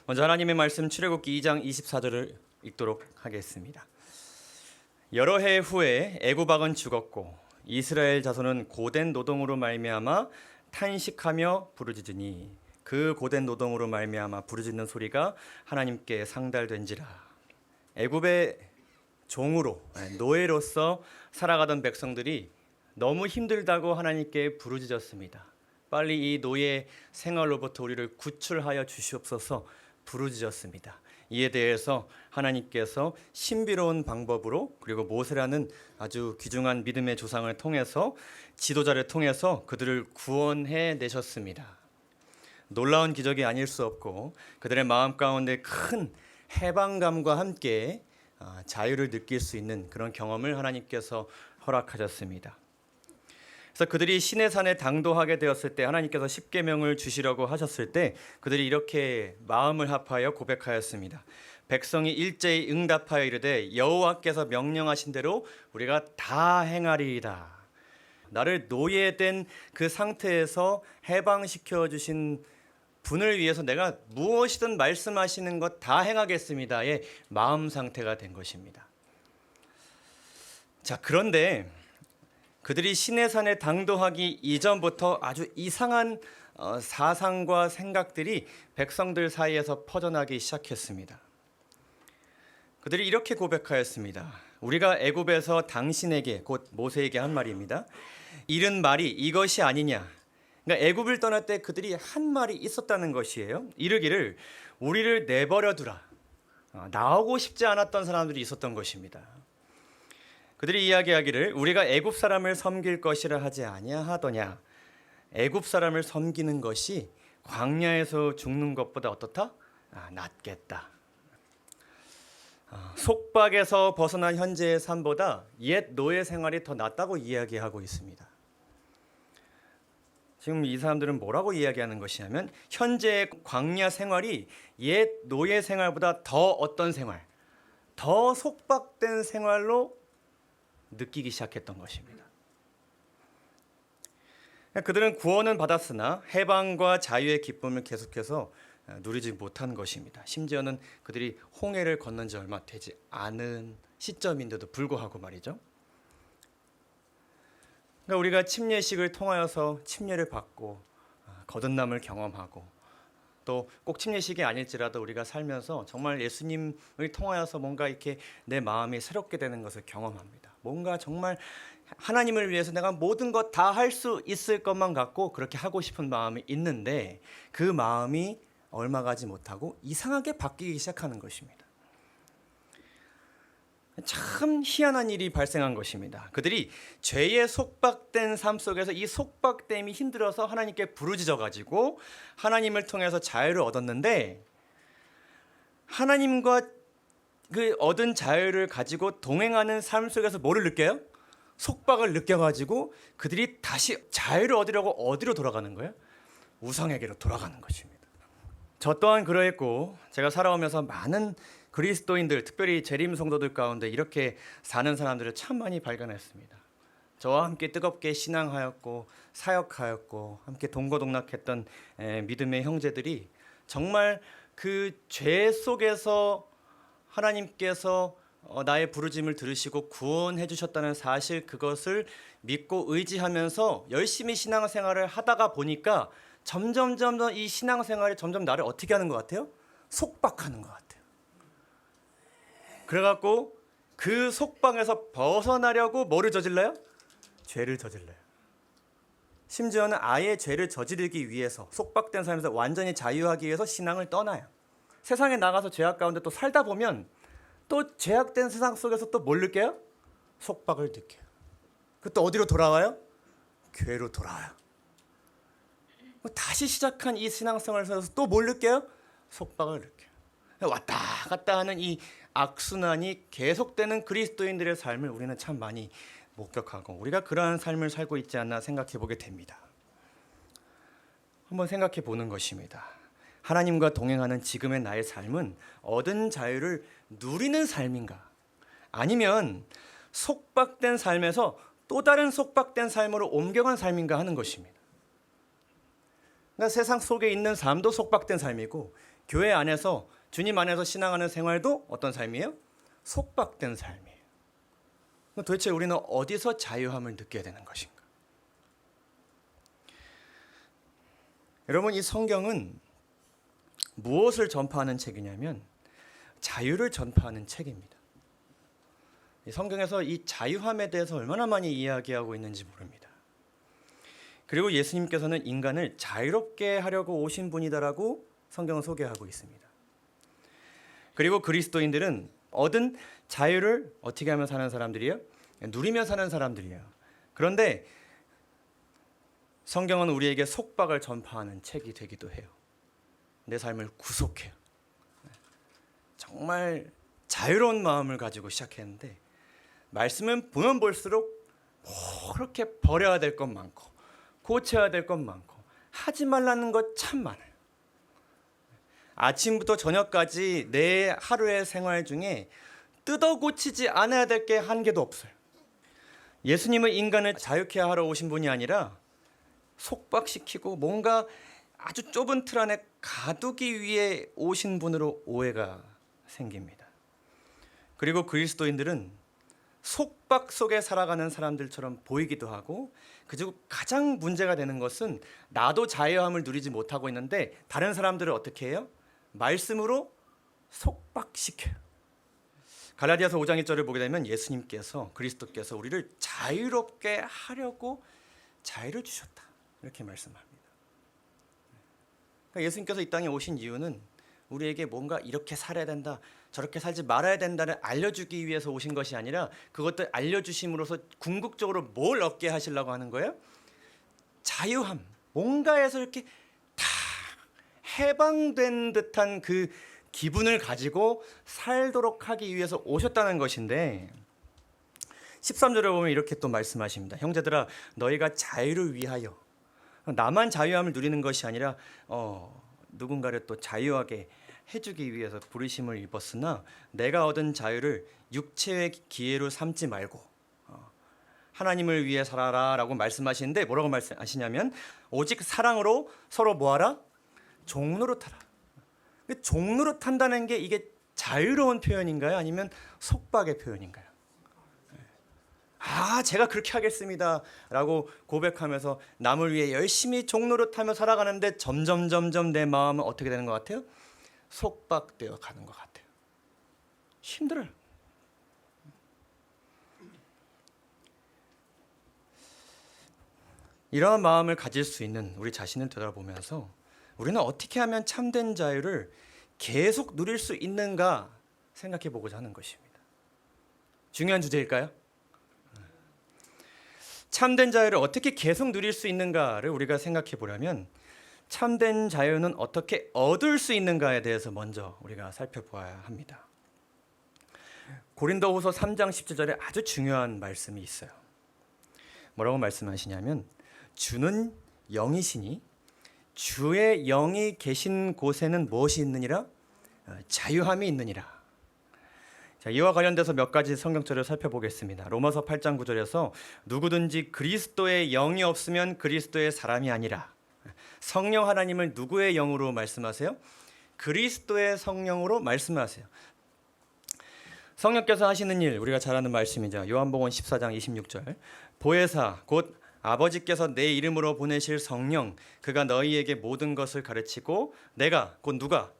먼저 하나님의 말씀 출애굽기 2장 24절을 읽도록 하겠습니다. 여러 해 후에 애굽 왕은 죽었고 이스라엘 자손은 고된 노동으로 말미암아 탄식하며 부르짖으니 그 고된 노동으로 말미암아 부르짖는 소리가 하나님께 상달된지라. 애굽의 종으로 노예로서 살아가던 백성들이 너무 힘들다고 하나님께 부르짖었습니다. 빨리 이 노예 생활로부터 우리를 구출하여 주시옵소서 부르짖었습니다. 이에 대해서 하나님께서 신비로운 방법으로 그리고 모세라는 아주 귀중한 믿음의 조상을 통해서 지도자를 통해서 그들을 구원해 내셨습니다. 놀라운 기적이 아닐 수 없고 그들의 마음 가운데 큰 해방감과 함께 자유를 느낄 수 있는 그런 경험을 하나님께서 허락하셨습니다. 그래서 그들이 시내산에 당도하게 되었을 때 하나님께서 십계명을 주시려고 하셨을 때 그들이 이렇게 마음을 합하여 고백하였습니다. 백성이 일제히 응답하여 이르되 여호와께서 명령하신 대로 우리가 다 행하리이다. 나를 노예된 그 상태에서 해방시켜 주신 분을 위해서 내가 무엇이든 말씀하시는 것 다 행하겠습니다의 마음 상태가 된 것입니다. 자, 그런데 그들이 시내산에 당도하기 이전부터 아주 이상한 사상과 생각들이 백성들 사이에서 퍼져나기 시작했습니다. 그들이 이렇게 고백하였습니다. 우리가 애굽에서 당신에게, 곧 모세에게 한 말입니다. 이른 말이 이것이 아니냐. 그러니까 애굽을 떠날 때 그들이 한 말이 있었다는 것이에요. 이르기를 우리를 내버려 두라. 나오고 싶지 않았던 사람들이 있었던 것입니다. 그들이 이야기하기를 우리가 애굽 사람을 섬길 것이라 하지 아니하더냐. 애굽 사람을 섬기는 것이 광야에서 죽는 것보다 어떻다? 낫겠다. 속박에서 벗어난 현재의 삶보다 옛 노예 생활이 더 낫다고 이야기하고 있습니다. 지금 이 사람들은 뭐라고 이야기하는 것이냐면 현재의 광야 생활이 옛 노예 생활보다 더 어떤 생활, 더 속박된 생활로 느끼기 시작했던 것입니다. 그들은 구원은 받았으나 해방과 자유의 기쁨을 계속해서 누리지 못한 것입니다. 심지어는 그들이 홍해를 건넌 지 얼마 되지 않은 시점인데도 불구하고 말이죠. 그러니까 우리가 침례식을 통하여서 침례를 받고 거듭남을 경험하고 또 꼭 침례식이 아닐지라도 우리가 살면서 정말 예수님을 통하여서 뭔가 이렇게 내 마음이 새롭게 되는 것을 경험합니다. 뭔가 정말 하나님을 위해서 내가 모든 것 다 할 수 있을 것만 같고 그렇게 하고 싶은 마음이 있는데 그 마음이 얼마 가지 못하고 이상하게 바뀌기 시작하는 것입니다. 참 희한한 일이 발생한 것입니다. 그들이 죄에 속박된 삶 속에서 이 속박됨이 힘들어서 하나님께 부르짖어 가지고 하나님을 통해서 자유를 얻었는데 하나님과 그 얻은 자유를 가지고 동행하는 삶 속에서 뭐를 느껴요? 속박을 느껴가지고 그들이 다시 자유를 얻으려고 어디로 돌아가는 거예요? 우상에게로 돌아가는 것입니다. 저 또한 그러했고 제가 살아오면서 많은 그리스도인들, 특별히 재림 성도들 가운데 이렇게 사는 사람들을 참 많이 발견했습니다. 저와 함께 뜨겁게 신앙하였고 사역하였고 함께 동거동락했던 믿음의 형제들이 정말 그 죄 속에서 하나님께서 나의 부르짐을 들으시고 구원해 주셨다는 사실 그것을 믿고 의지하면서 열심히 신앙생활을 하다가 보니까 점점 이 신앙생활이 점점 나를 어떻게 하는 것 같아요? 속박하는 것 같아요. 그래갖고 그 속박에서 벗어나려고 뭐를 저질러요? 죄를 저질러요. 심지어는 아예 죄를 저지르기 위해서 속박된 삶에서 완전히 자유하기 위해서 신앙을 떠나요. 세상에 나가서 죄악 가운데 또 살다 보면 또 죄악된 세상 속에서 또 뭘 느껴요? 속박을 느껴요. 또 어디로 돌아와요? 교회로 돌아와요. 다시 시작한 이 신앙생활을 살아서 또 뭘 느껴요? 속박을 느껴요. 왔다 갔다 하는 이 악순환이 계속되는 그리스도인들의 삶을 우리는 참 많이 목격하고 우리가 그러한 삶을 살고 있지 않나 생각해 보게 됩니다. 한번 생각해 보는 것입니다. 하나님과 동행하는 지금의 나의 삶은 얻은 자유를 누리는 삶인가? 아니면 속박된 삶에서 또 다른 속박된 삶으로 옮겨간 삶인가 하는 것입니다. 그러니까 세상 속에 있는 삶도 속박된 삶이고, 교회 안에서 주님 안에서 신앙하는 생활도 어떤 삶이에요? 속박된 삶이에요. 도대체 우리는 어디서 자유함을 느껴야 되는 것인가? 여러분, 이 성경은 무엇을 전파하는 책이냐면 자유를 전파하는 책입니다. 이 성경에서 이 자유함에 대해서 얼마나 많이 이야기하고 있는지 모릅니다. 그리고 예수님께서는 인간을 자유롭게 하려고 오신 분이다라고 성경은 소개하고 있습니다. 그리고 그리스도인들은 얻은 자유를 어떻게 하며 사는 사람들이에요? 누리며 사는 사람들이에요. 그런데 성경은 우리에게 속박을 전파하는 책이 되기도 해요. 내 삶을 구속해요. 정말 자유로운 마음을 가지고 시작했는데 말씀은 보면 볼수록 그렇게 버려야 될 것 많고 고쳐야 될 것 많고 하지 말라는 것 참 많아요. 아침부터 저녁까지 내 하루의 생활 중에 뜯어 고치지 않아야 될 게 한 개도 없어요. 예수님은 인간을 자유케 하러 오신 분이 아니라 속박시키고 뭔가 아주 좁은 틀 안에 가두기 위해 오신 분으로 오해가 생깁니다. 그리고 그리스도인들은 속박 속에 살아가는 사람들처럼 보이기도 하고, 그리고 가장 문제가 되는 것은 나도 자유함을 누리지 못하고 있는데 다른 사람들을 어떻게 해요? 말씀으로 속박시켜요. 갈라디아서 5장 1절을 보게 되면 예수님께서, 그리스도께서 우리를 자유롭게 하려고 자유를 주셨다, 이렇게 말씀합니다. 그러니까 예수님께서 이 땅에 오신 이유는 우리에게 뭔가 이렇게 살아야 된다, 저렇게 살지 말아야 된다를 알려주기 위해서 오신 것이 아니라 그것들 알려주심으로써 궁극적으로 뭘 얻게 하시려고 하는 거예요? 자유함, 뭔가에서 이렇게 다 해방된 듯한 그 기분을 가지고 살도록 하기 위해서 오셨다는 것인데, 13절에 보면 이렇게 또 말씀하십니다. 형제들아, 너희가 자유를 위하여, 나만 자유함을 누리는 것이 아니라 누군가를 또 자유하게 해주기 위해서 부르심을 입었으나 내가 얻은 자유를 육체의 기회로 삼지 말고 하나님을 위해 살아라 라고 말씀하시는데, 뭐라고 말씀하시냐면 오직 사랑으로 서로 뭐하라? 종노릇하라. 종노릇 한다는 게 이게 자유로운 표현인가요? 아니면 속박의 표현인가요? 제가 그렇게 하겠습니다 라고 고백하면서 남을 위해 열심히 종노릇하며 살아가는데 점점 내 마음은 어떻게 되는 것 같아요? 속박되어 가는 것 같아요. 힘들어요. 이러한 마음을 가질 수 있는 우리 자신을 되돌아보면서 우리는 어떻게 하면 참된 자유를 계속 누릴 수 있는가 생각해 보고자 하는 것입니다. 중요한 주제일까요? 참된 자유를 어떻게 계속 누릴 수 있는가를 우리가 생각해 보려면 참된 자유는 어떻게 얻을 수 있는가에 대해서 먼저 우리가 살펴보아야 합니다. 고린도후서 3장 17절에 아주 중요한 말씀이 있어요. 뭐라고 말씀하시냐면 주는 영이시니 주의 영이 계신 곳에는 무엇이 있느니라? 자유함이 있느니라. 자, 이와 관련돼서 몇 가지 성경절을 살펴보겠습니다. 로마서 8장 9절에서 누구든지 그리스도의 영이 없으면 그리스도의 사람이 아니라. 성령 하나님을 누구의 영으로 말씀하세요? 그리스도의 성령으로 말씀하세요. 성령께서 하시는 일, 우리가 잘 아는 말씀이죠. 요한복음 14장 26절. 보혜사 곧 아버지께서 내 이름으로 보내실 성령, 그가 너희에게 모든 것을 가르치고 내가, 곧 누가?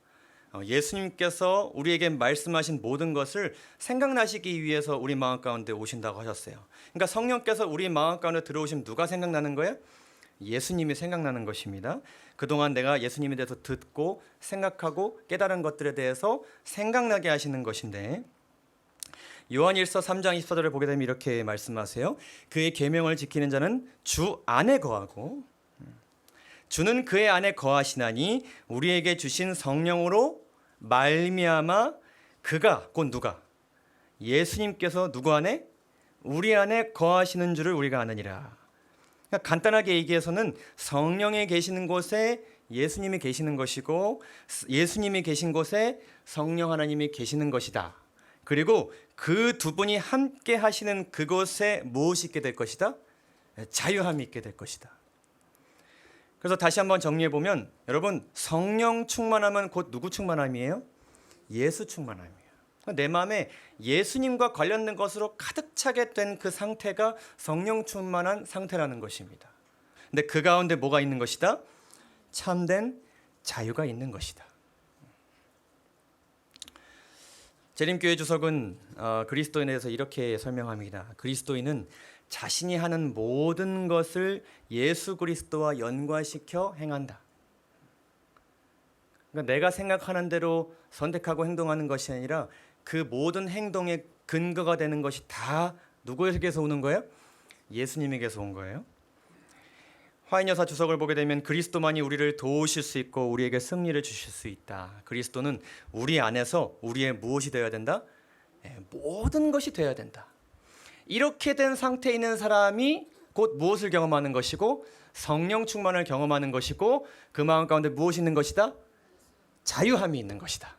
예수님께서 우리에게 말씀하신 모든 것을 생각나시기 위해서 우리 마음 가운데 오신다고 하셨어요. 그러니까 성령께서 우리 마음 가운데 들어오시면 누가 생각나는 거예요? 예수님이 생각나는 것입니다. 그동안 내가 예수님에 대해서 듣고 생각하고 깨달은 것들에 대해서 생각나게 하시는 것인데, 요한일서 3장 24절을 보게 되면 이렇게 말씀하세요. 그의 계명을 지키는 자는 주 안에 거하고 주는 그의 안에 거하시나니 우리에게 주신 성령으로 말미암아 그가, 곧 누가? 예수님께서 누구 안에? 우리 안에 거하시는 줄을 우리가 아느니라. 그러니까 간단하게 얘기해서는 성령이 계시는 곳에 예수님이 계시는 것이고 예수님이 계신 곳에 성령 하나님이 계시는 것이다. 그리고 그 두 분이 함께 하시는 그곳에 무엇이 있게 될 것이다? 자유함이 있게 될 것이다. 그래서 다시 한번 정리해 보면 여러분, 성령 충만함은 곧 누구 충만함이에요? 예수 충만함이에요. 내 마음에 예수님과 관련된 것으로 가득 차게 된 그 상태가 성령 충만한 상태라는 것입니다. 근데 그 가운데 뭐가 있는 것이다? 참된 자유가 있는 것이다. 재림교회 주석은 그리스도인에 대해서 이렇게 설명합니다. 그리스도인은 자신이 하는 모든 것을 예수 그리스도와 연관시켜 행한다. 그러니까 내가 생각하는 대로 선택하고 행동하는 것이 아니라 그 모든 행동의 근거가 되는 것이 다 누구에게서 오는 거예요? 예수님에게서 온 거예요. 화인 여사 주석을 보게 되면 그리스도만이 우리를 도우실 수 있고 우리에게 승리를 주실 수 있다. 그리스도는 우리 안에서 우리의 무엇이 되어야 된다? 모든 것이 되어야 된다. 이렇게 된 상태에 있는 사람이 곧 무엇을 경험하는 것이고 성령 충만을 경험하는 것이고 그 마음 가운데 무엇이 있는 것이다? 자유함이 있는 것이다.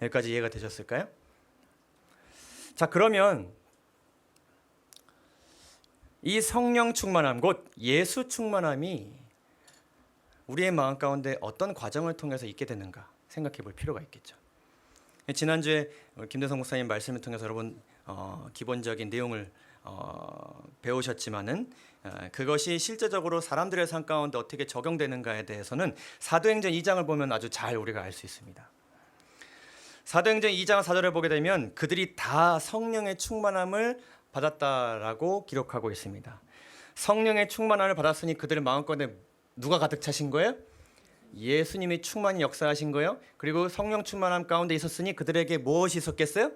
여기까지 이해가 되셨을까요? 자, 그러면 이 성령 충만함, 곧 예수 충만함이 우리의 마음 가운데 어떤 과정을 통해서 있게 되는가 생각해 볼 필요가 있겠죠. 지난주에 김대성 목사님 말씀을 통해서 여러분 기본적인 내용을 배우셨지만은 그것이 실제적으로 사람들의 삶 가운데 어떻게 적용되는가에 대해서는 사도행전 2장을 보면 아주 잘 우리가 알 수 있습니다. 사도행전 2장 4절을 보게 되면 그들이 다 성령의 충만함을 받았다라고 기록하고 있습니다. 성령의 충만함을 받았으니 그들의 마음 가운데 누가 가득 차신 거예요? 예수님이 충만히 역사하신 거예요. 그리고 성령 충만함 가운데 있었으니 그들에게 무엇이 있었겠어요?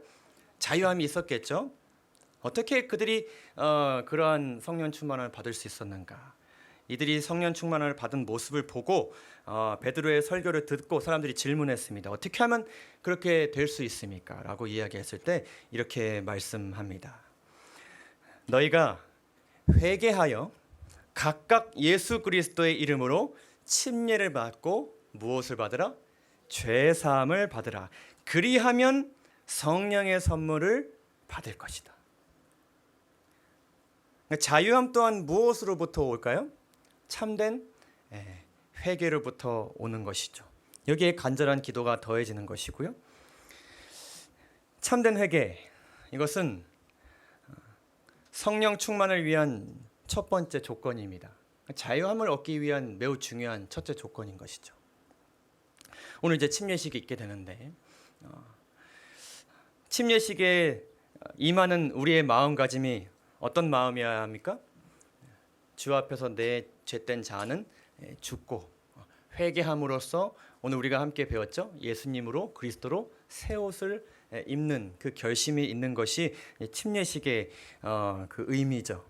자유함이 있었겠죠. 어떻게 그들이 그러한 성령 충만함을 받을 수 있었는가? 이들이 성령 충만함을 받은 모습을 보고 베드로의 설교를 듣고 사람들이 질문했습니다. 어떻게 하면 그렇게 될 수 있습니까? 라고 이야기했을 때 이렇게 말씀합니다. 너희가 회개하여 각각 예수 그리스도의 이름으로 침례를 받고 무엇을 받으라? 죄 사함을 받으라. 그리하면 성령의 선물을 받을 것이다. 자유함 또한 무엇으로부터 올까요? 참된 회개로부터 오는 것이죠. 여기에 간절한 기도가 더해지는 것이고요. 참된 회개, 이것은 성령 충만을 위한 첫 번째 조건입니다. 자유함을 얻기 위한 매우 중요한 첫째 조건인 것이죠. 오늘 이제 침례식이 있게 되는데 침례식에 임하는 우리의 마음가짐이 어떤 마음이어야 합니까? 주 앞에서 내 죄된 자는 죽고 회개함으로써 오늘 우리가 함께 배웠죠. 예수님으로 그리스도로 새 옷을 입는 그 결심이 있는 것이 침례식의 그 의미죠.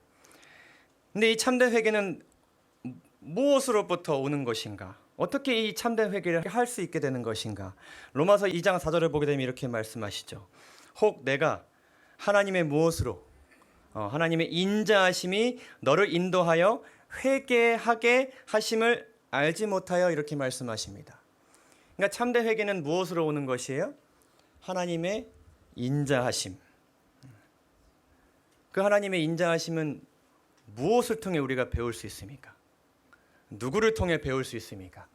근데 이 참된 회개는 무엇으로부터 오는 것인가? 어떻게 이 참된 회개를 할 수 있게 되는 것인가? 로마서 2장 4절을 보게 되면 이렇게 말씀하시죠. 혹 내가 하나님의 무엇으로 하나님의 인자하심이 너를 인도하여 회개하게 하심을 알지 못하여 이렇게 말씀하십니다. 그러니까 참된 회개는 무엇으로 오는 것이에요? 하나님의 인자하심. 그 하나님의 인자하심은 무엇을 통해 우리가 배울 수 있습니까? 누구를 통해 배울 수 있습니까?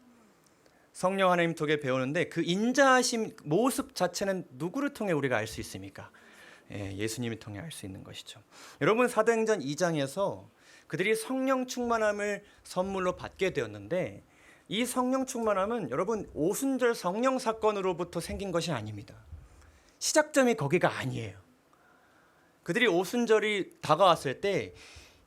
성령 하나님 통해 배우는데 그 인자하심 모습 자체는 누구를 통해 우리가 알 수 있습니까? 예수님을 통해 알 수 있는 것이죠. 여러분, 사도행전 2장에서 그들이 성령 충만함을 선물로 받게 되었는데 이 성령 충만함은 여러분 오순절 성령 사건으로부터 생긴 것이 아닙니다. 시작점이 거기가 아니에요. 그들이 오순절이 다가왔을 때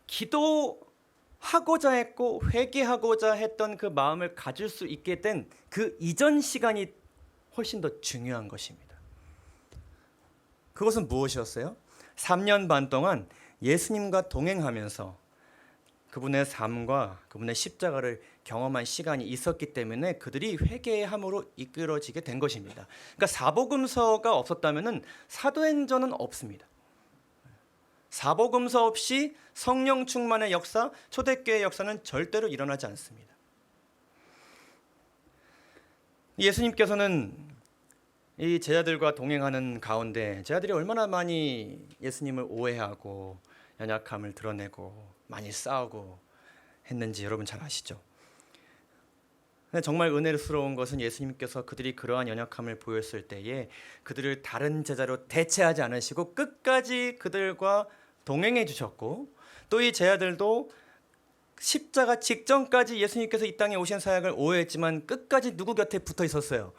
기도하고자 했고 회개하고자 했던 그 마음을 가질 수 있게 된 그 이전 시간이 훨씬 더 중요한 것입니다. 그것은 무엇이었어요? 3년 반 동안 예수님과 동행하면서 그분의 삶과 그분의 십자가를 경험한 시간이 있었기 때문에 그들이 회개함으로 이끌어지게 된 것입니다. 그러니까 사복음서가 없었다면 사도행전은 없습니다. 사복음서 없이 성령 충만의 역사, 초대교회의 역사는 절대로 일어나지 않습니다. 예수님께서는 이 제자들과 동행하는 가운데 제자들이 얼마나 많이 예수님을 오해하고 연약함을 드러내고 많이 싸우고 했는지 여러분 잘 아시죠? 근데 정말 은혜스러운 것은 예수님께서 그들이 그러한 연약함을 보였을 때에 그들을 다른 제자로 대체하지 않으시고 끝까지 그들과 동행해 주셨고, 또 이 제자들도 십자가 직전까지 예수님께서 이 땅에 오신 사역을 오해했지만 끝까지 누구 곁에 붙어 있었어요?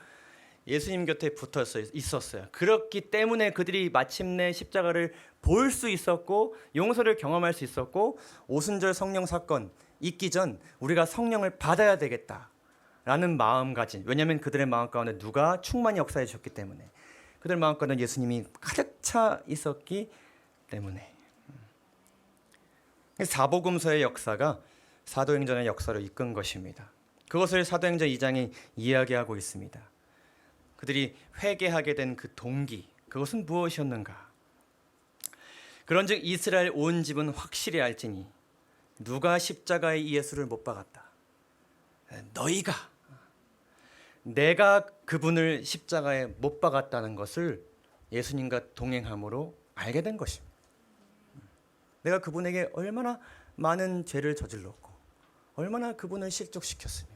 예수님 곁에 붙어 있었어요. 그렇기 때문에 그들이 마침내 십자가를 볼 수 있었고 용서를 경험할 수 있었고, 오순절 성령 사건 있기 전 우리가 성령을 받아야 되겠다라는 마음가짐. 왜냐하면 그들의 마음 가운데 누가 충만히 역사해 주셨기 때문에, 그들 마음 가운데 예수님이 가득 차 있었기 때문에. 사복음서의 역사가 사도행전의 역사로 이끈 것입니다. 그것을 사도행전 2장이 이야기하고 있습니다. 그들이 회개하게 된 그 동기, 그것은 무엇이었는가? 그런즉 이스라엘 온 집은 확실히 알지니 누가 십자가에 이 예수를 못 박았다. 너희가, 내가 그분을 십자가에 못 박았다는 것을 예수님과 동행함으로 알게 된 것입니다. 내가 그분에게 얼마나 많은 죄를 저질렀고 얼마나 그분을 실족시켰으며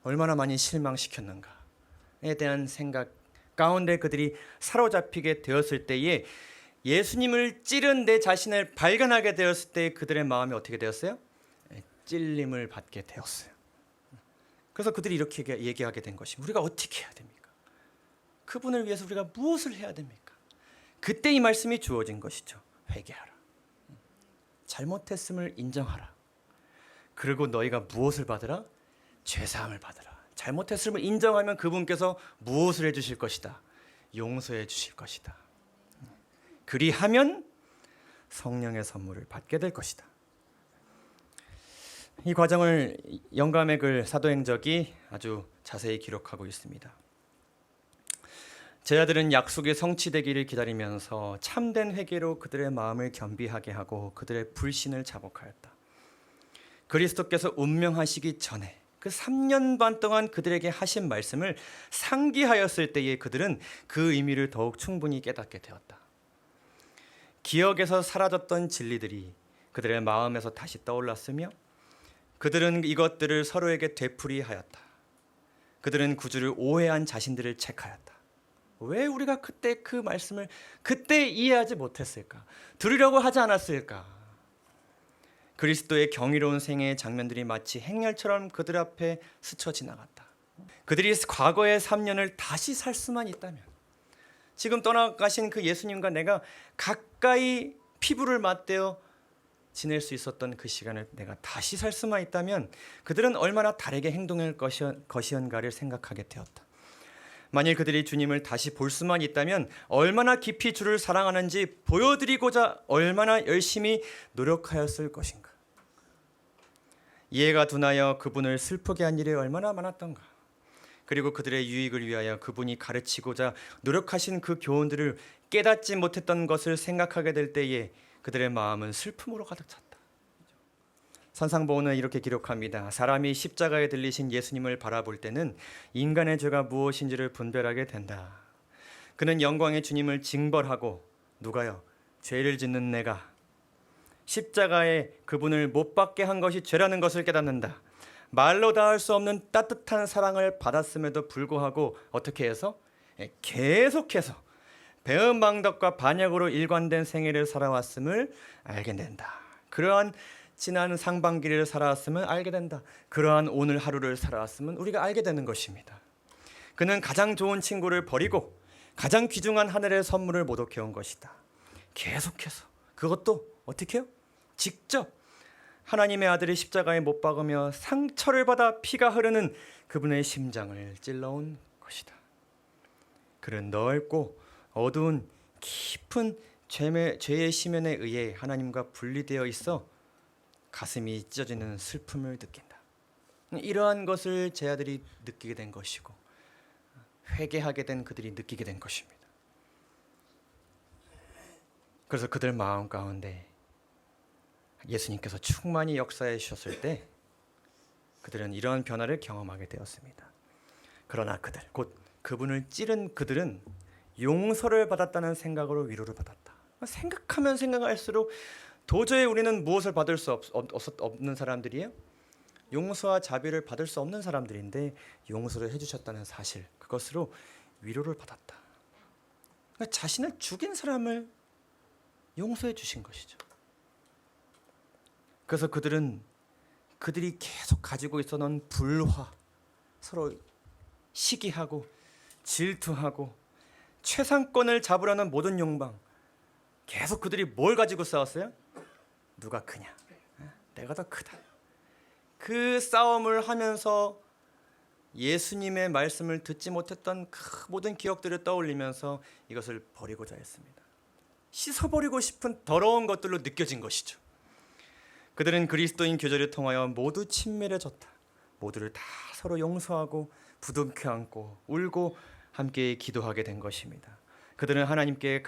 얼마나 많이 실망시켰는가에 대한 생각 가운데 그들이 사로잡히게 되었을 때에, 예수님을 찌른 내 자신을 발견하게 되었을 때 그들의 마음이 어떻게 되었어요? 찔림을 받게 되었어요. 그래서 그들이 이렇게 얘기하게 된 것이, 우리가 어떻게 해야 됩니까? 그분을 위해서 우리가 무엇을 해야 됩니까? 그때 이 말씀이 주어진 것이죠. 회개하라. 잘못했음을 인정하라. 그리고 너희가 무엇을 받으라? 죄사함을 받으라. 잘못했음을 인정하면 그분께서 무엇을 해주실 것이다? 용서해 주실 것이다. 그리하면 성령의 선물을 받게 될 것이다. 이 과정을 영감의 글 사도행적이 아주 자세히 기록하고 있습니다. 제자들은 약속이 성취되기를 기다리면서 참된 회개로 그들의 마음을 겸비하게 하고 그들의 불신을 자복하였다. 그리스도께서 운명하시기 전에 그 3년 반 동안 그들에게 하신 말씀을 상기하였을 때에 그들은 그 의미를 더욱 충분히 깨닫게 되었다. 기억에서 사라졌던 진리들이 그들의 마음에서 다시 떠올랐으며 그들은 이것들을 서로에게 되풀이하였다. 그들은 구주를 오해한 자신들을 체크하였다. 왜 우리가 그때 그 말씀을 그때 이해하지 못했을까? 들으려고 하지 않았을까? 그리스도의 경이로운 생애의 장면들이 마치 행렬처럼 그들 앞에 스쳐 지나갔다. 그들이 과거의 3년을 다시 살 수만 있다면, 지금 떠나가신 그 예수님과 내가 가까이 피부를 맞대어 지낼 수 있었던 그 시간을 내가 다시 살 수만 있다면 그들은 얼마나 다르게 행동할 것이었는가를 생각하게 되었다. 만일 그들이 주님을 다시 볼 수만 있다면 얼마나 깊이 주를 사랑하는지 보여드리고자 얼마나 열심히 노력하였을 것인가. 이해가 둔하여 그분을 슬프게 한 일이 얼마나 많았던가. 그리고 그들의 유익을 위하여 그분이 가르치고자 노력하신 그 교훈들을 깨닫지 못했던 것을 생각하게 될 때에 그들의 마음은 슬픔으로 가득 찼다. 산상보훈은 이렇게 기록합니다. 사람이 십자가에 들리신 예수님을 바라볼 때는 인간의 죄가 무엇인지를 분별하게 된다. 그는 영광의 주님을 징벌하고, 누가요? 죄를 짓는 내가 십자가에 그분을 못 박게 한 것이 죄라는 것을 깨닫는다. 말로 닿을 수 없는 따뜻한 사랑을 받았음에도 불구하고 어떻게 해서? 계속해서 배은망덕과 반역으로 일관된 생애를 살아왔음을 알게 된다. 그러한 지난 상반기를 살아왔으면 알게 된다. 그러한 오늘 하루를 살아왔으면 우리가 알게 되는 것입니다. 그는 가장 좋은 친구를 버리고 가장 귀중한 하늘의 선물을 모독해온 것이다. 계속해서, 그것도 어떻게 해요? 직접 하나님의 아들이 십자가에 못 박으며 상처를 받아 피가 흐르는 그분의 심장을 찔러온 것이다. 그는 넓고 어두운 깊은 죄의 심연에 의해 하나님과 분리되어 있어 가슴이 찢어지는 슬픔을 느낀다. 이러한 것을 제 아들이 느끼게 된 것이고 회개하게 된 그들이 느끼게 된 것입니다. 그래서 그들 마음 가운데 예수님께서 충만히 역사해 주셨을 때 그들은 이러한 변화를 경험하게 되었습니다. 그러나 그들, 곧 그분을 찌른 그들은 용서를 받았다는 생각으로 위로를 받았다. 생각하면 생각할수록 도저히 우리는 무엇을 받을 수 없는 사람들이에요? 용서와 자비를 받을 수 없는 사람들인데 용서를 해주셨다는 사실, 그것으로 위로를 받았다. 그러니까 자신을 죽인 사람을 용서해 주신 것이죠. 그래서 그들이 계속 가지고 있었던 불화, 서로 시기하고 질투하고 최상권을 잡으려는 모든 욕망, 계속 그들이 뭘 가지고 싸웠어요? 누가 크냐? 내가 더 크다. 그 싸움을 하면서 예수님의 말씀을 듣지 못했던 그 모든 기억들을 떠올리면서 이것을 버리고자 했습니다. 씻어버리고 싶은 더러운 것들로 느껴진 것이죠. 그들은 그리스도인 교제를 통하여 모두 친밀해졌다. 모두를 다 서로 용서하고 부둥켜 안고 울고 함께 기도하게 된 것입니다. 그들은 하나님께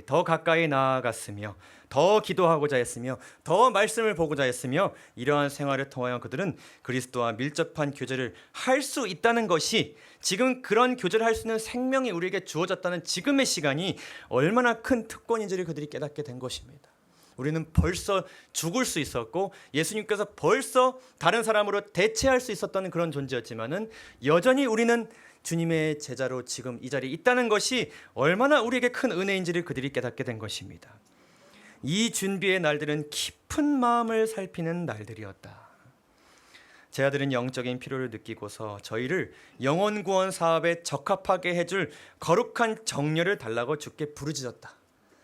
더 가까이 나아갔으며 더 기도하고자 했으며 더 말씀을 보고자 했으며 이러한 생활을 통하여 그들은 그리스도와 밀접한 교제를 할 수 있다는 것이, 지금 그런 교제를 할 수 있는 생명이 우리에게 주어졌다는 지금의 시간이 얼마나 큰 특권인지를 그들이 깨닫게 된 것입니다. 우리는 벌써 죽을 수 있었고 예수님께서 벌써 다른 사람으로 대체할 수 있었던 그런 존재였지만은 여전히 우리는 주님의 제자로 지금 이 자리에 있다는 것이 얼마나 우리에게 큰 은혜인지를 그들이 깨닫게 된 것입니다. 이 준비의 날들은 깊은 마음을 살피는 날들이었다. 제 아들은 영적인 필요를 느끼고서 저희를 영혼 구원 사업에 적합하게 해줄 거룩한 정렬을 달라고 주께 부르짖었다.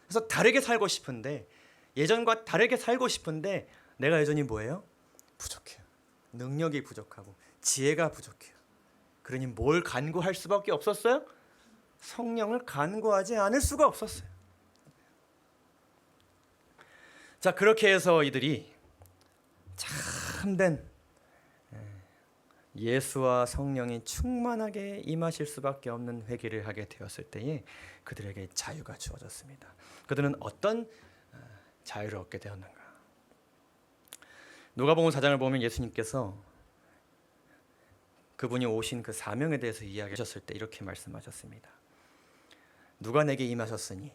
그래서 다르게 살고 싶은데, 예전과 다르게 살고 싶은데 내가 여전히 뭐예요? 부족해요. 능력이 부족하고 지혜가 부족해요. 그러니 뭘 간구할 수밖에 없었어요? 성령을 간구하지 않을 수가 없었어요. 자, 그렇게 해서 이들이 참된 예수와 성령이 충만하게 임하실 수밖에 없는 회개를 하게 되었을 때에 그들에게 자유가 주어졌습니다. 그들은 어떤 자유를 얻게 되었는가? 누가복음 4장을 보면 예수님께서 그분이 오신 그 사명에 대해서 이야기하셨을 때 이렇게 말씀하셨습니다. 누가 내게 임하셨으니?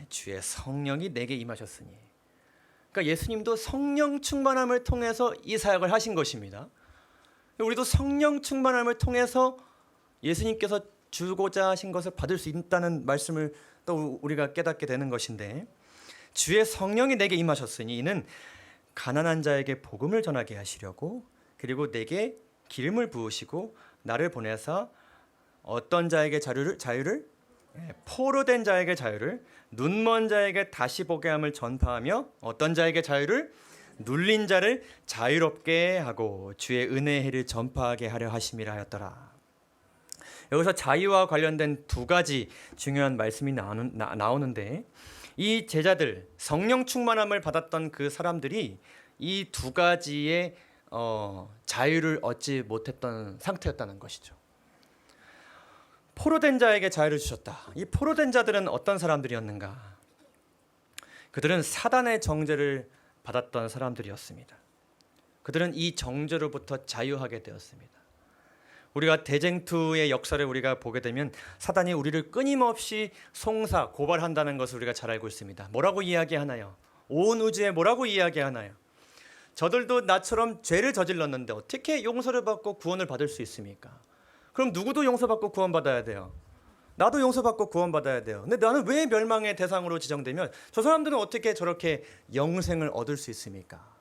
주의 성령이 내게 임하셨으니. 그러니까 예수님도 성령 충만함을 통해서 이 사역을 하신 것입니다. 우리도 성령 충만함을 통해서 예수님께서 주고자 하신 것을 받을 수 있다는 말씀을 또 우리가 깨닫게 되는 것인데, 주의 성령이 내게 임하셨으니 이는 가난한 자에게 복음을 전하게 하시려고, 그리고 내게 기름을 부으시고 나를 보내사 어떤 자에게 자유를 포로된 자에게 자유를, 눈먼 자에게 다시 보게 함을 전파하며 어떤 자에게 자유를, 눌린 자를 자유롭게 하고 주의 은혜의 해를 전파하게 하려 하심이라 하였더라. 여기서 자유와 관련된 두 가지 중요한 말씀이 나오는데, 이 제자들, 성령 충만함을 받았던 그 사람들이 이 두 가지의 자유를 얻지 못했던 상태였다는 것이죠. 포로된 자에게 자유를 주셨다. 이 포로된 자들은 어떤 사람들이었는가? 그들은 사단의 정죄를 받았던 사람들이었습니다. 그들은 이 정죄로부터 자유하게 되었습니다. 우리가 대쟁투의 역사를 우리가 보게 되면 사단이 우리를 끊임없이 고발한다는 것을 우리가 잘 알고 있습니다. 뭐라고 이야기하나요? 온 우주에 뭐라고 이야기하나요? 저들도 나처럼 죄를 저질렀는데 어떻게 용서를 받고 구원을 받을 수 있습니까? 그럼 누구도 용서받고 구원받아야 돼요. 나도 용서받고 구원받아야 돼요. 근데 나는 왜 멸망의 대상으로 지정되면 저 사람들은 어떻게 저렇게 영생을 얻을 수 있습니까?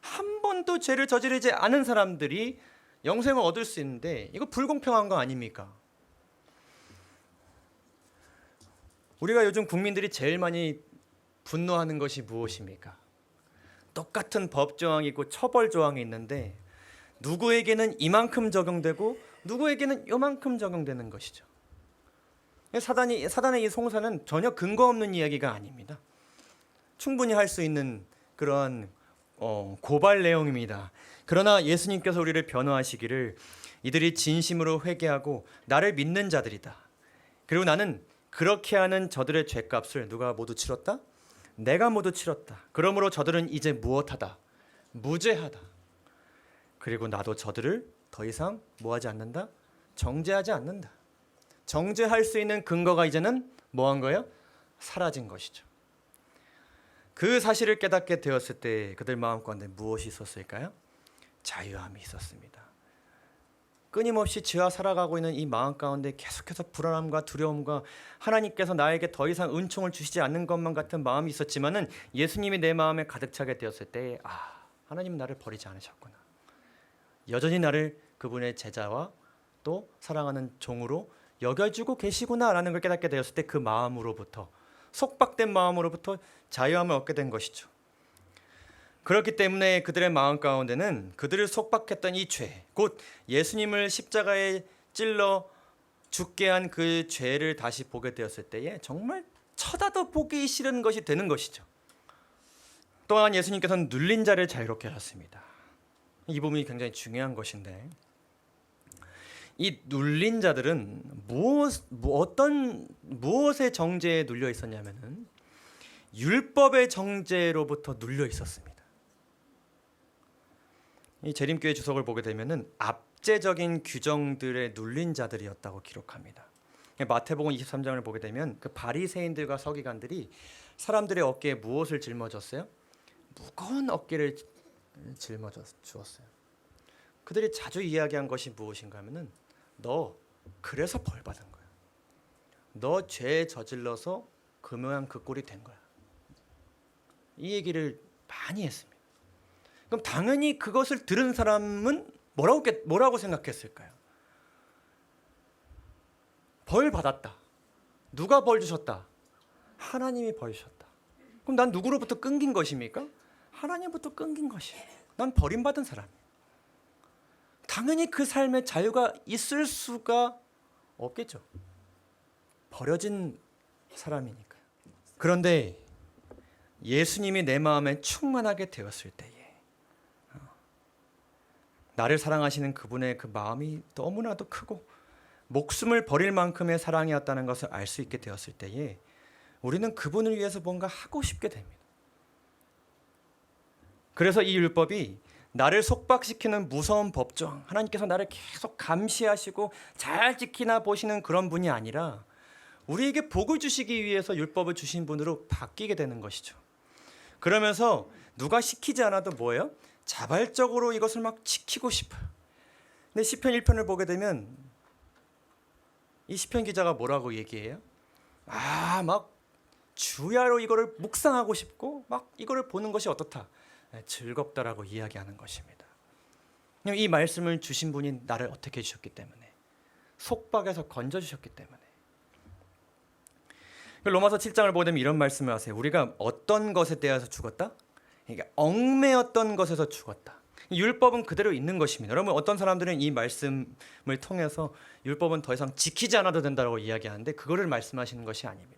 한 번도 죄를 저지르지 않은 사람들이 영생을 얻을 수 있는데 이거 불공평한 거 아닙니까? 우리가 요즘 국민들이 제일 많이 분노하는 것이 무엇입니까? 똑같은 법조항이 있고 처벌조항이 있는데 누구에게는 이만큼 적용되고 누구에게는 요만큼 적용되는 것이죠. 사단의 이 송사는 전혀 근거 없는 이야기가 아닙니다. 충분히 할 수 있는 그런 고발 내용입니다. 그러나 예수님께서 우리를 변호하시기를 이들이 진심으로 회개하고 나를 믿는 자들이다. 그리고 나는 그렇게 하는 저들의 죄값을 누가 모두 치렀다? 내가 모두 치렀다. 그러므로 저들은 이제 무엇하다? 무죄하다. 그리고 나도 저들을 더 이상 뭐하지 않는다? 정죄하지 않는다. 정죄할 수 있는 근거가 이제는 뭐한 거예요? 사라진 것이죠. 그 사실을 깨닫게 되었을 때 그들 마음 가운데 무엇이 있었을까요? 자유함이 있었습니다. 끊임없이 죄와 살아가고 있는 이 마음 가운데 계속해서 불안함과 두려움과 하나님께서 나에게 더 이상 은총을 주시지 않는 것만 같은 마음이 있었지만은 예수님이 내 마음에 가득 차게 되었을 때 하나님은 나를 버리지 않으셨구나. 여전히 나를 그분의 제자와 또 사랑하는 종으로 여겨주고 계시구나라는 걸 깨닫게 되었을 때 그 마음으로부터 속박된 마음으로부터 자유함을 얻게 된 것이죠. 그렇기 때문에 그들의 마음 가운데는 그들을 속박했던 이 죄, 곧 예수님을 십자가에 찔러 죽게 한 그 죄를 다시 보게 되었을 때에 정말 쳐다도 보기 싫은 것이 되는 것이죠. 또한 예수님께서는 눌린 자를 자유롭게 하셨습니다. 이 부분이 굉장히 중요한 것인데 이 눌린 자들은 무엇의 정죄에 눌려 있었냐면은 율법의 정죄로부터 눌려 있었습니다. 이 재림교회 주석을 보게 되면은 압제적인 규정들에 눌린 자들이었다고 기록합니다. 마태복음 23장을 보게 되면 그 바리새인들과 서기관들이 사람들의 어깨에 무엇을 짊어졌어요? 무거운 어깨를 짊어주었어요. 그들이 자주 이야기한 것이 무엇인가 하면은 너 그래서 벌 받은 거야. 너 죄에 저질러서 그 모양 그 꼴이 된 거야. 이 얘기를 많이 했습니다. 그럼 당연히 그것을 들은 사람은 뭐라고 생각했을까요? 벌 받았다. 누가 벌 주셨다? 하나님이 벌 주셨다. 그럼 난 누구로부터 끊긴 것입니까? 하나님부터 끊긴 것이에요. 난 버림받은 사람이에요. 당연히 그 삶에 자유가 있을 수가 없겠죠. 버려진 사람이니까요. 그런데 예수님이 내 마음에 충만하게 되었을 때에 나를 사랑하시는 그분의 그 마음이 너무나도 크고 목숨을 버릴 만큼의 사랑이었다는 것을 알 수 있게 되었을 때에 우리는 그분을 위해서 뭔가 하고 싶게 됩니다. 그래서 이 율법이 나를 속박시키는 무서운 법정, 하나님께서 나를 계속 감시하시고 잘 지키나 보시는 그런 분이 아니라 우리에게 복을 주시기 위해서 율법을 주신 분으로 바뀌게 되는 것이죠. 그러면서 누가 시키지 않아도 뭐예요? 자발적으로 이것을 막 지키고 싶어요. 근데 시편 1편을 보게 되면 이 시편 기자가 뭐라고 얘기해요? 막 주야로 이거를 묵상하고 싶고 막 이거를 보는 것이 어떻다? 즐겁다라고 이야기하는 것입니다. 이 말씀을 주신 분이 나를 어떻게 해주셨기 때문에 속박에서 건져주셨기 때문에 로마서 7장을 보게 되면 이런 말씀을 하세요. 우리가 어떤 것에 대해서 죽었다? 그러니까 얽매였던 것에서 죽었다. 율법은 그대로 있는 것입니다. 여러분 어떤 사람들은 이 말씀을 통해서 율법은 더 이상 지키지 않아도 된다고 이야기하는데 그거를 말씀하시는 것이 아닙니다.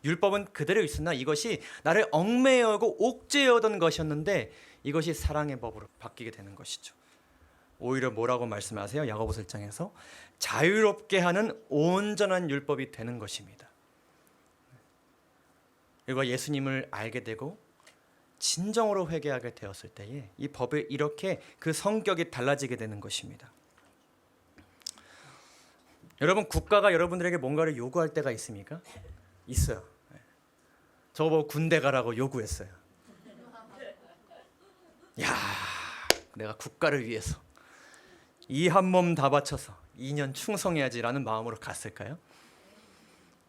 율법은 그대로 있으나 이것이 나를 얽매여고 옥죄어던 것이었는데 이것이 사랑의 법으로 바뀌게 되는 것이죠. 오히려 뭐라고 말씀하세요? 야고보서 1장에서 자유롭게 하는 온전한 율법이 되는 것입니다. 그리고 예수님을 알게 되고 진정으로 회개하게 되었을 때에 이 법이 이렇게 그 성격이 달라지게 되는 것입니다. 여러분 국가가 여러분들에게 뭔가를 요구할 때가 있습니까? 있어요. 저거 보고 군대 가라고 요구했어요. 야, 내가 국가를 위해서 이 한 몸 다 바쳐서 2년 충성해야지라는 마음으로 갔을까요?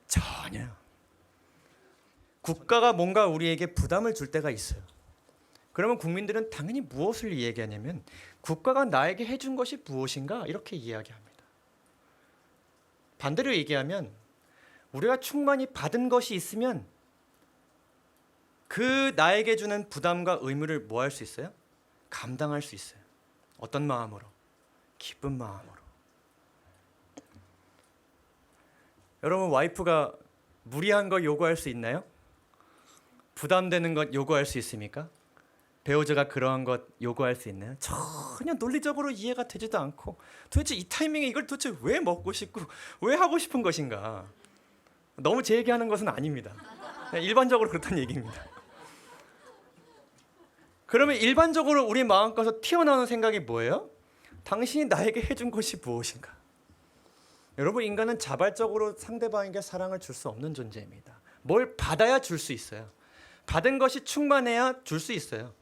전혀요. 국가가 뭔가 우리에게 부담을 줄 때가 있어요. 그러면 국민들은 당연히 무엇을 얘기하냐면 국가가 나에게 해준 것이 무엇인가 이렇게 이야기합니다. 반대로 얘기하면 우리가 충만히 받은 것이 있으면 그 나에게 주는 부담과 의무를 뭐 할 수 있어요? 감당할 수 있어요. 어떤 마음으로? 기쁜 마음으로. 여러분 와이프가 무리한 걸 요구할 수 있나요? 부담되는 것 요구할 수 있습니까? 배우자가 그러한 것 요구할 수 있나요? 전혀 논리적으로 이해가 되지도 않고 도대체 이 타이밍에 이걸 도대체 왜 먹고 싶고 왜 하고 싶은 것인가? 너무 제 얘기하는 것은 아닙니다. 일반적으로 그렇다는 얘기입니다. 그러면 일반적으로 우리 마음가서 튀어나오는 생각이 뭐예요? 당신이 나에게 해준 것이 무엇인가? 여러분 인간은 자발적으로 상대방에게 사랑을 줄 수 없는 존재입니다. 뭘 받아야 줄 수 있어요. 받은 것이 충만해야 줄 수 있어요.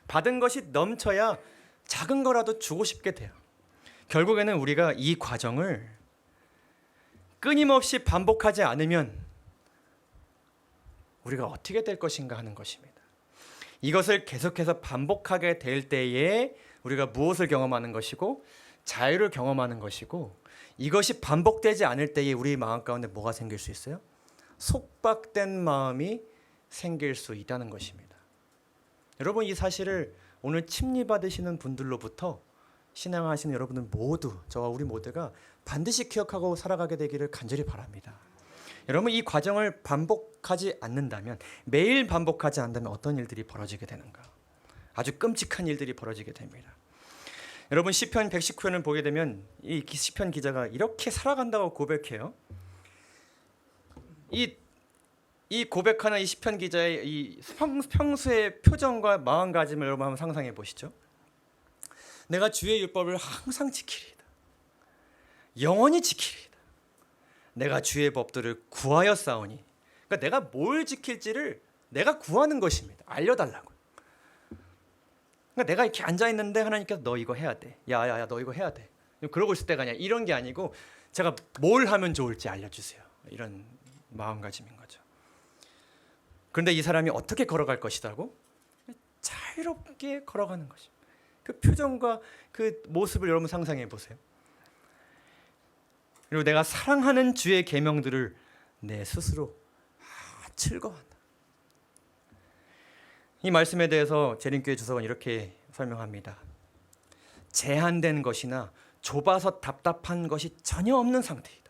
받은 것이 넘쳐야 작은 거라도 주고 싶게 돼요. 결국에는 우리가 이 과정을 끊임없이 반복하지 않으면 우리가 어떻게 될 것인가 하는 것입니다. 이것을 계속해서 반복하게 될 때에 우리가 무엇을 경험하는 것이고 자유를 경험하는 것이고, 이것이 반복되지 않을 때에 우리 마음 가운데 뭐가 생길 수 있어요? 속박된 마음이 생길 수 있다는 것입니다. 여러분, 이 사실을 오늘 침례받으시는 분들로부터 신앙하시는 여러분들 모두, 저와 우리 모두가 반드시 기억하고 살아가게 되기를 간절히 바랍니다. 여러분, 이 과정을 반복하지 않는다면, 매일 반복하지 않는다면 어떤 일들이 벌어지게 되는가? 아주 끔찍한 일들이 벌어지게 됩니다. 여러분, 시편 119편을 보게 되면 이 시편 기자가 이렇게 살아간다고 고백해요. 이 고백하는 이 시편 기자의 이 평소의 표정과 마음가짐을 여러분 한번 상상해 보시죠. 내가 주의 율법을 항상 지키리이다. 영원히 지키리이다. 내가 주의 법들을 구하여 싸우니. 그러니까 내가 뭘 지킬지를 내가 구하는 것입니다. 알려달라고. 그러니까 내가 이렇게 앉아 있는데 하나님께서 너 이거 해야 돼. 야야야 너 이거 해야 돼. 그러고 있을 때가 아니라 이런 게 아니고 제가 뭘 하면 좋을지 알려주세요. 이런 마음가짐인 거죠. 그런데 이 사람이 어떻게 걸어갈 것이라고? 자유롭게 걸어가는 것입니다. 그 표정과 그 모습을 여러분 상상해 보세요. 그리고 내가 사랑하는 주의 계명들을 내 스스로 즐거워한다. 이 말씀에 대해서 재림교회 주석은 이렇게 설명합니다. 제한된 것이나 좁아서 답답한 것이 전혀 없는 상태이다.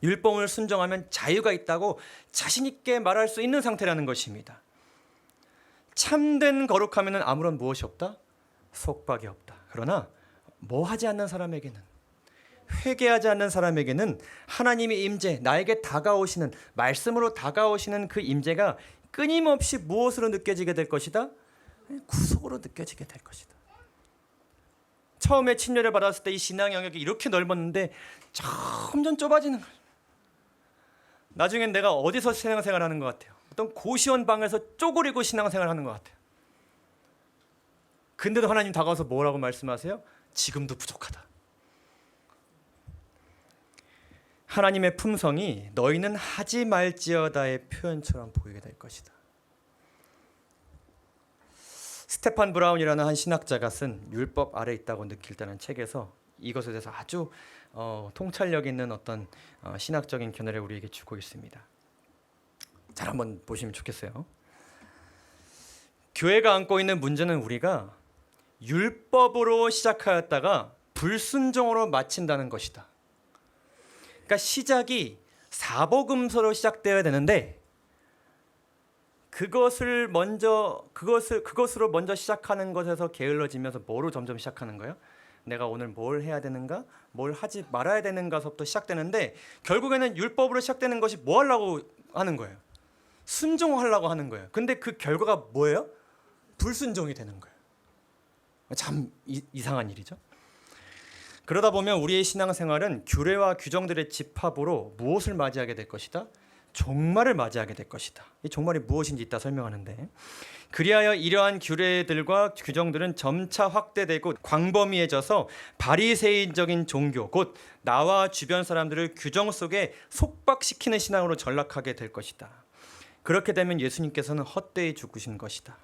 율법을 순종하면 자유가 있다고 자신 있게 말할 수 있는 상태라는 것입니다. 참된 거룩함에는 아무런 무엇이 없다? 속박이 없다. 그러나 뭐 하지 않는 사람에게는, 회개하지 않는 사람에게는 하나님의 임재, 나에게 다가오시는, 말씀으로 다가오시는 그 임재가 끊임없이 무엇으로 느껴지게 될 것이다? 구속으로 느껴지게 될 것이다. 처음에 침례를 받았을 때 이 신앙 영역이 이렇게 넓었는데 점점 좁아지는 거예요. 나중엔 내가 어디서 신앙생활하는 것 같아요? 어떤 고시원 방에서 쪼그리고 신앙생활하는 것 같아요. 근데도 하나님 다가와서 뭐라고 말씀하세요? 지금도 부족하다. 하나님의 품성이 너희는 하지 말지어다의 표현처럼 보이게 될 것이다. 스테판 브라운이라는 한 신학자가 쓴 율법 아래 있다고 느낄 때라는 책에서 이것에 대해서 아주 통찰력 있는 어떤 신학적인 견해를 우리에게 주고 있습니다. 잘 한번 보시면 좋겠어요. 교회가 안고 있는 문제는 우리가 율법으로 시작하였다가 불순종으로 마친다는 것이다. 그러니까 시작이 사복음서로 시작되어야 되는데 그것으로 먼저 시작하는 것에서 게을러지면서 뭐로 점점 시작하는 거예요? 내가 오늘 뭘 해야 되는가? 뭘 하지 말아야 되는가서부터 시작되는데 결국에는 율법으로 시작되는 것이 뭐 하려고 하는 거예요? 순종하려고 하는 거예요. 근데 그 결과가 뭐예요? 불순종이 되는 거예요. 참 이상한 일이죠. 그러다 보면 우리의 신앙생활은 규례와 규정들의 집합으로 무엇을 맞이하게 될 것이다? 종말을 맞이하게 될 것이다. 이 종말이 무엇인지 이따 설명하는데, 그리하여 이러한 규례들과 규정들은 점차 확대되고 광범위해져서 바리새인적인 종교, 곧 나와 주변 사람들을 규정 속에 속박시키는 신앙으로 전락하게 될 것이다. 그렇게 되면 예수님께서는 헛되이 죽으신 것이다.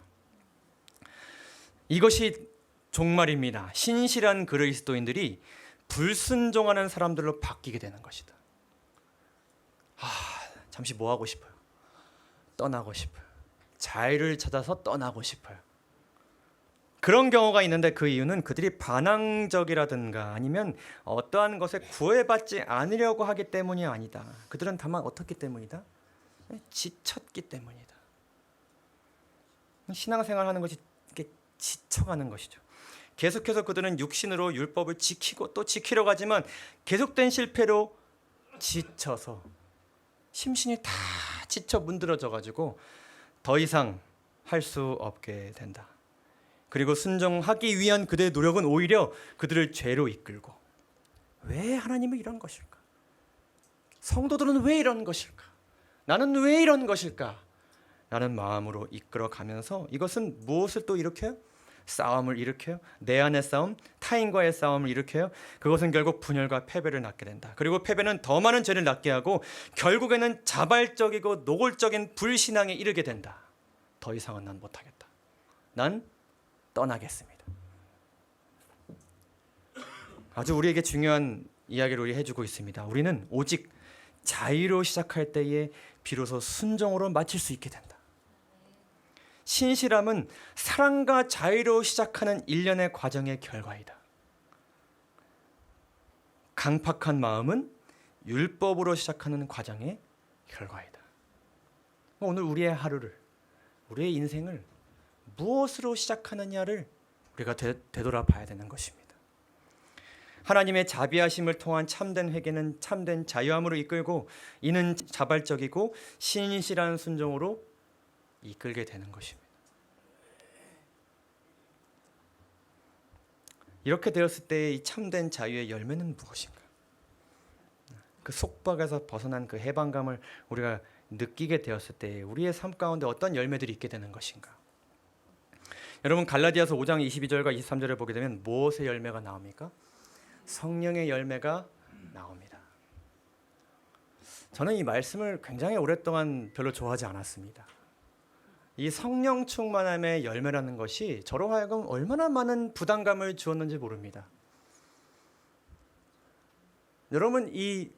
이것이 종말입니다. 신실한 그리스도인들이 불순종하는 사람들로 바뀌게 되는 것이다. 잠시 뭐 하고 싶어요? 떠나고 싶어요. 자유를 찾아서 떠나고 싶어요. 그런 경우가 있는데 그 이유는 그들이 반항적이라든가 아니면 어떠한 것에 구애받지 않으려고 하기 때문이 아니다. 그들은 다만 어떻기 때문이다? 지쳤기 때문이다. 신앙생활하는 것이 이렇게 지쳐가는 것이죠. 계속해서 그들은 육신으로 율법을 지키고 또 지키려고 하지만 계속된 실패로 지쳐서 심신이 다 지쳐 문드러져 가지고 더 이상 할 수 없게 된다. 그리고 순종하기 위한 그들의 노력은 오히려 그들을 죄로 이끌고, 왜 하나님은 이런 것일까? 성도들은 왜 이런 것일까? 나는 왜 이런 것일까? 라는 마음으로 이끌어가면서 이것은 무엇을 또 일으켜요? 싸움을 일으켜요. 내 안의 싸움, 타인과의 싸움을 일으켜요. 그것은 결국 분열과 패배를 낳게 된다. 그리고 패배는 더 많은 죄를 낳게 하고 결국에는 자발적이고 노골적인 불신앙에 이르게 된다. 더 이상은 난 못하겠다. 난 떠나겠습니다. 아주 우리에게 중요한 이야기를 우리 해주고 있습니다. 우리는 오직 자유로 시작할 때에 비로소 순종으로 마칠 수 있게 된다. 신실함은 사랑과 자유로 시작하는 일련의 과정의 결과이다. 강팍한 마음은 율법으로 시작하는 과정의 결과이다. 오늘 우리의 하루를, 우리의 인생을 무엇으로 시작하느냐를 우리가 되돌아봐야 되는 것입니다. 하나님의 자비하심을 통한 참된 회개는 참된 자유함으로 이끌고 이는 자발적이고 신실한 순종으로 이끌게 되는 것입니다. 이렇게 되었을 때 이 참된 자유의 열매는 무엇인가? 그 속박에서 벗어난 그 해방감을 우리가 느끼게 되었을 때 우리의 삶 가운데 어떤 열매들이 있게 되는 것인가? 여러분 갈라디아서 5장 22절과 23절을 보게 되면 무엇의 열매가 나옵니까? 성령의 열매가 나옵니다. 저는 이 말씀을 굉장히 오랫동안 별로 좋아하지 않았습니다. 이 성령 충만함의 열매라는 것이 저로 하여금 얼마나 많은 부담감을 주었는지 모릅니다. 여러분 이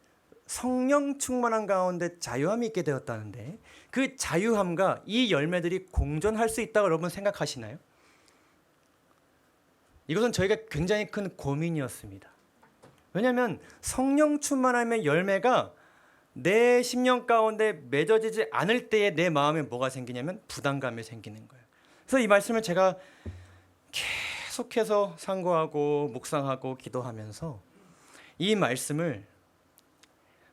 성령 충만함 가운데 자유함이 있게 되었다는데 그 자유함과 이 열매들이 공존할 수 있다고 여러분 생각하시나요? 이것은 저희가 굉장히 큰 고민이었습니다. 왜냐하면 성령 충만함의 열매가 내 심령 가운데 맺어지지 않을 때에 내 마음에 뭐가 생기냐면 부담감이 생기는 거예요. 그래서 이 말씀을 제가 계속해서 상고하고 묵상하고 기도하면서 이 말씀을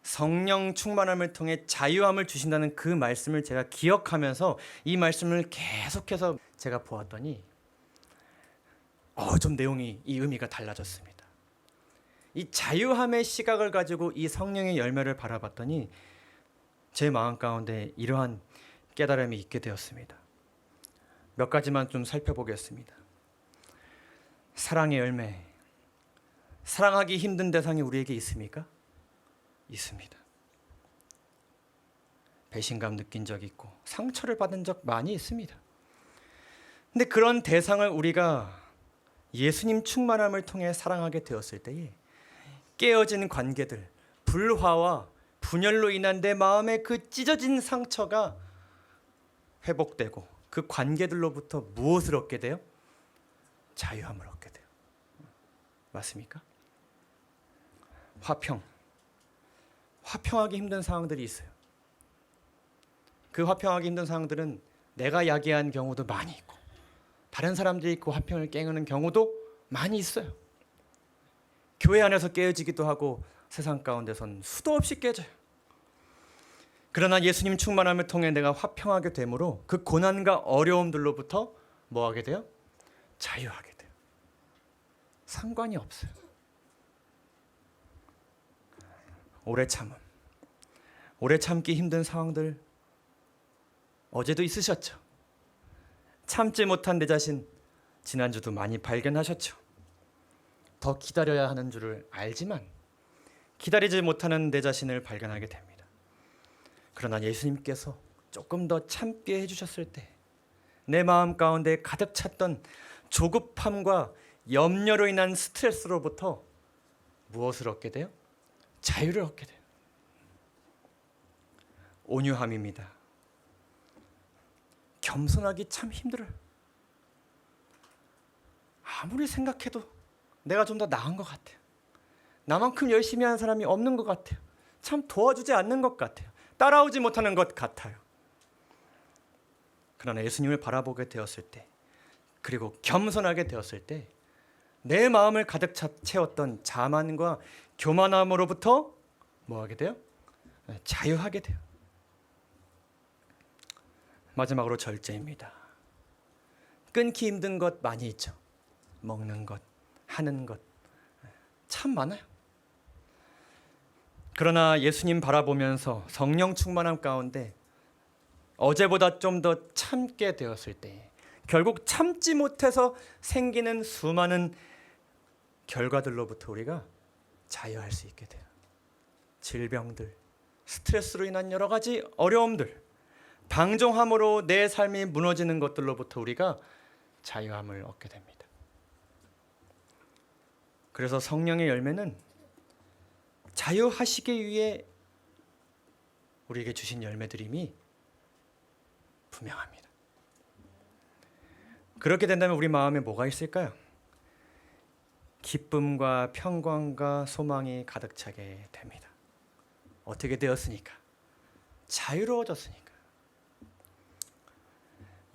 성령 충만함을 통해 자유함을 주신다는 그 말씀을 제가 기억하면서 이 말씀을 계속해서 제가 보았더니 좀 내용이 이 의미가 달라졌습니다. 이 자유함의 시각을 가지고 이 성령의 열매를 바라봤더니 제 마음 가운데 이러한 깨달음이 있게 되었습니다. 몇 가지만 좀 살펴보겠습니다. 사랑의 열매. 사랑하기 힘든 대상이 우리에게 있습니까? 있습니다. 배신감 느낀 적 있고 상처를 받은 적 많이 있습니다. 근데 그런 대상을 우리가 예수님 충만함을 통해 사랑하게 되었을 때에 깨어진 관계들, 불화와 분열로 인한 내 마음의 그 찢어진 상처가 회복되고 그 관계들로부터 무엇을 얻게 돼요? 자유함을 얻게 돼요. 맞습니까? 화평하기 힘든 상황들이 있어요. 그 화평하기 힘든 상황들은 내가 야기한 경우도 많이 있고 다른 사람들이 그 화평을 깨우는 경우도 많이 있어요. 교회 안에서 깨어지기도 하고 세상 가운데선 수도 없이 깨져요. 그러나 예수님 충만함을 통해 내가 화평하게 되므로 그 고난과 어려움들로부터 뭐하게 돼요? 자유하게 돼요. 상관이 없어요. 오래 참기 힘든 상황들 어제도 있으셨죠? 참지 못한 내 자신 지난주도 많이 발견하셨죠? 더 기다려야 하는 줄을 알지만 기다리지 못하는 내 자신을 발견하게 됩니다. 그러나 예수님께서 조금 더 참게 해주셨을 때 내 마음 가운데 가득 찼던 조급함과 염려로 인한 스트레스로부터 무엇을 얻게 돼요? 자유를 얻게 돼요. 온유함입니다. 겸손하기 참 힘들어요. 아무리 생각해도 내가 좀 더 나은 것 같아요. 나만큼 열심히 하는 사람이 없는 것 같아요. 참 도와주지 않는 것 같아요. 따라오지 못하는 것 같아요. 그러나 예수님을 바라보게 되었을 때 그리고 겸손하게 되었을 때 내 마음을 가득 채웠던 자만과 교만함으로부터 뭐하게 돼요? 자유하게 돼요. 마지막으로 절제입니다. 끊기 힘든 것 많이 있죠. 먹는 것, 하는 것 참 많아요. 그러나 예수님 바라보면서 성령 충만함 가운데 어제보다 좀 더 참게 되었을 때 결국 참지 못해서 생기는 수많은 결과들로부터 우리가 자유할 수 있게 돼요. 질병들, 스트레스로 인한 여러 가지 어려움들, 방종함으로 내 삶이 무너지는 것들로부터 우리가 자유함을 얻게 됩니다. 그래서 성령의 열매는 자유하시기 위해 우리에게 주신 열매들임이 분명합니다. 그렇게 된다면 우리 마음에 뭐가 있을까요? 기쁨과 평강과 소망이 가득 차게 됩니다. 어떻게 되었으니까? 자유로워졌으니까.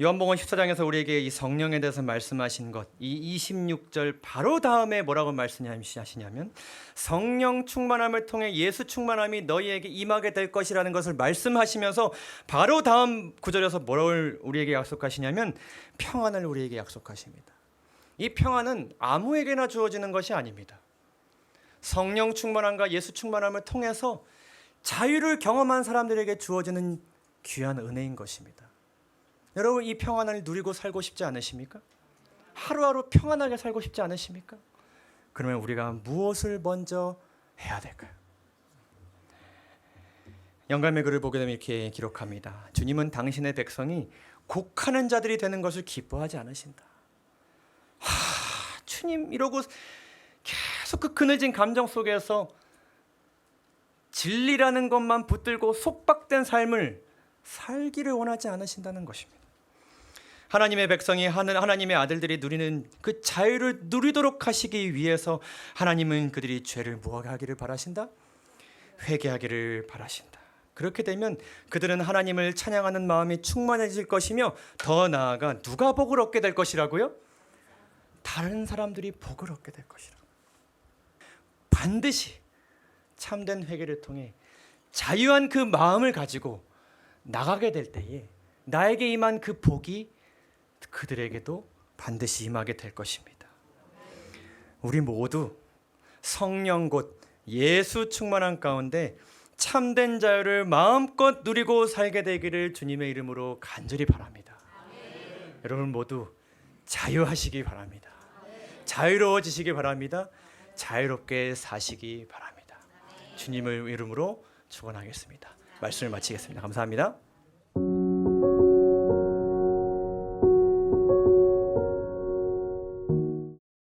요한복음 14장에서 우리에게 이 성령에 대해서 말씀하신 것, 이 26절 바로 다음에 뭐라고 말씀하시냐면 성령 충만함을 통해 예수 충만함이 너희에게 임하게 될 것이라는 것을 말씀하시면서 바로 다음 구절에서 뭐를 우리에게 약속하시냐면 평안을 우리에게 약속하십니다. 이 평안은 아무에게나 주어지는 것이 아닙니다. 성령 충만함과 예수 충만함을 통해서 자유를 경험한 사람들에게 주어지는 귀한 은혜인 것입니다. 여러분, 이 평안을 누리고 살고 싶지 않으십니까? 하루하루 평안하게 살고 싶지 않으십니까? 그러면 우리가 무엇을 먼저 해야 될까요? 영감의 글을 보게 되면 이렇게 기록합니다. 주님은 당신의 백성이 곡하는 자들이 되는 것을 기뻐하지 않으신다. 주님 이러고 계속 그 그늘진 감정 속에서 진리라는 것만 붙들고 속박된 삶을 살기를 원하지 않으신다는 것입니다. 하나님의 백성이 하나님의 아들들이 누리는 그 자유를 누리도록 하시기 위해서 하나님은 그들이 죄를 무엇하기를 바라신다? 회개하기를 바라신다. 그렇게 되면 그들은 하나님을 찬양하는 마음이 충만해질 것이며 더 나아가 누가 복을 얻게 될 것이라고요? 다른 사람들이 복을 얻게 될 것이라고. 반드시 참된 회개를 통해 자유한 그 마음을 가지고 나가게 될 때에 나에게 임한 그 복이 그들에게도 반드시 임하게 될 것입니다. 우리 모두 성령 곧 예수 충만한 가운데 참된 자유를 마음껏 누리고 살게 되기를 주님의 이름으로 간절히 바랍니다. 여러분 모두 자유하시기 바랍니다. 자유로워지시기 바랍니다. 자유롭게 사시기 바랍니다. 주님의 이름으로 축원하겠습니다. 말씀을 마치겠습니다. 감사합니다.